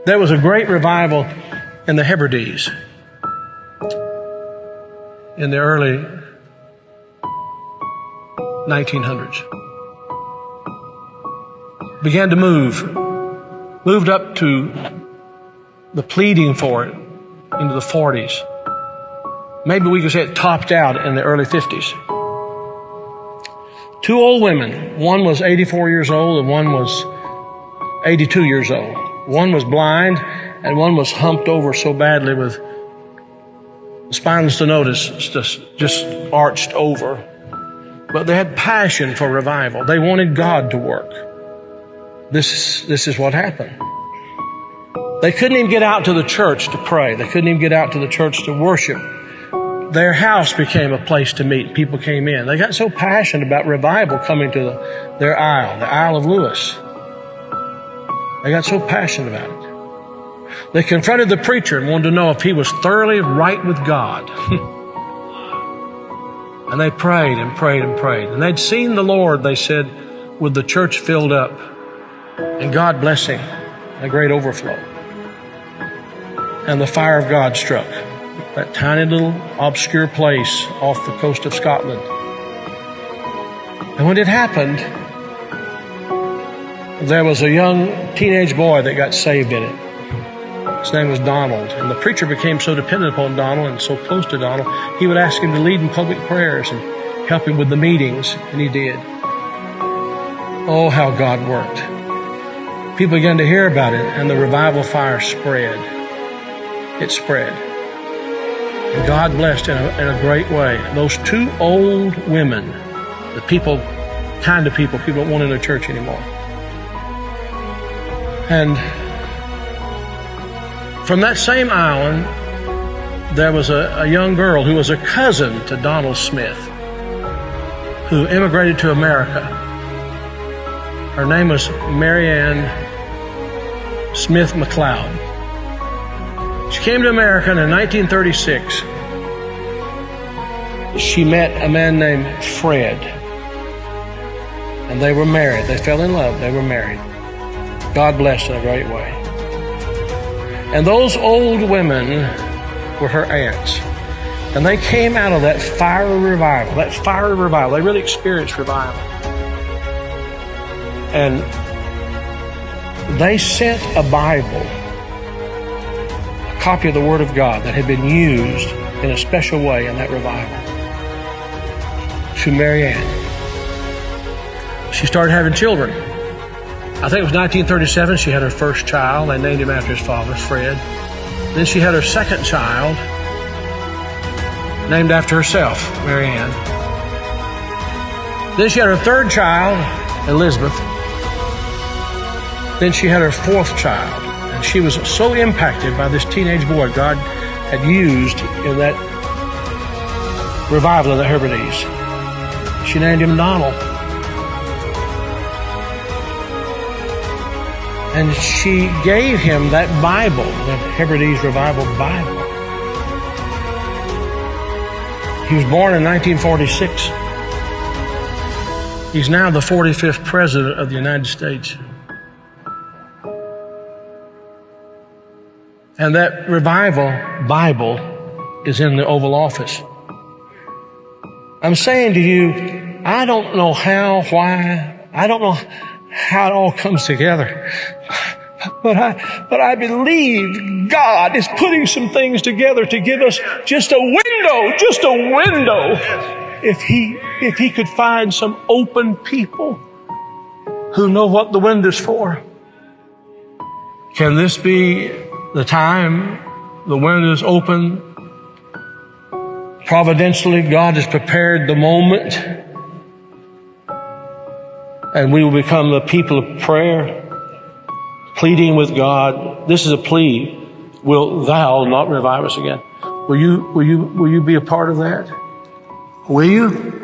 There was a great revival in the Hébridas in the early 1900s. Began to moved up to the pleading for it into the 40s. Maybe we could say it topped out in the early 50s. Two old women. One was 84 years old and one was 82 years old. One was blind and one was humped over so badly with spinal stenosis just arched over. But they had passion for revival. They wanted God to work. This is what happened. They couldn't even get out to the church to pray. They couldn't even get out to the church to worship. Their house became a place to meet. People came in. They got so passionate about revival coming to their Isle, the Isle of Lewis. They got so passionate about it. They confronted the preacher and wanted to know if he was thoroughly right with God. And they prayed and prayed and prayed. And they'd seen the Lord, they said, with the church filled up and God blessing, a great overflow. And the fire of God struck that tiny little obscure place off the coast of Scotland. And when it happened, there was a young teenage boy that got saved in it. His name was Donald. And the preacher became so dependent upon Donald and so close to Donald, he would ask him to lead in public prayers and help him with the meetings, and he did. Oh, how God worked. People began to hear about it, and the revival fire spread. It spread. And God blessed in a great way. Those two old women, the kind of people don't want in the church anymore. And from that same island, there was a young girl who was a cousin to Donald Smith, who immigrated to America. Her name was Marianne Smith McLeod. She came to America in 1936. She met a man named Fred, and they were married. They fell in love. They were married. God blessed in a great way. And those old women were her aunts. And they came out of that fiery revival. They really experienced revival. And they sent a Bible, a copy of the Word of God that had been used in a special way in that revival, to Marianne. She started having children. I think it was 1937 she had her first child. They named him after his father, Fred. Then she had her second child, named after herself, Marianne. Then she had her third child, Elizabeth. Then she had her fourth child. And she was so impacted by this teenage boy God had used in that revival of the Hébridas. She named him Donald. And she gave him that Bible, the Hébridas Revival Bible. He was born in 1946. He's now the 45th President of the United States. And that Revival Bible is in the Oval Office. I'm saying to you, I don't know how, why, I don't know how it all comes together. But I believe God is putting some things together to give us just a window. If he could find some open people who know what the window's for. Can this be the time the window's open? Providentially, God has prepared the moment, and we will become the people of prayer, pleading with God. This is a plea. Will thou not revive us again? Will you be a part of that? Will you?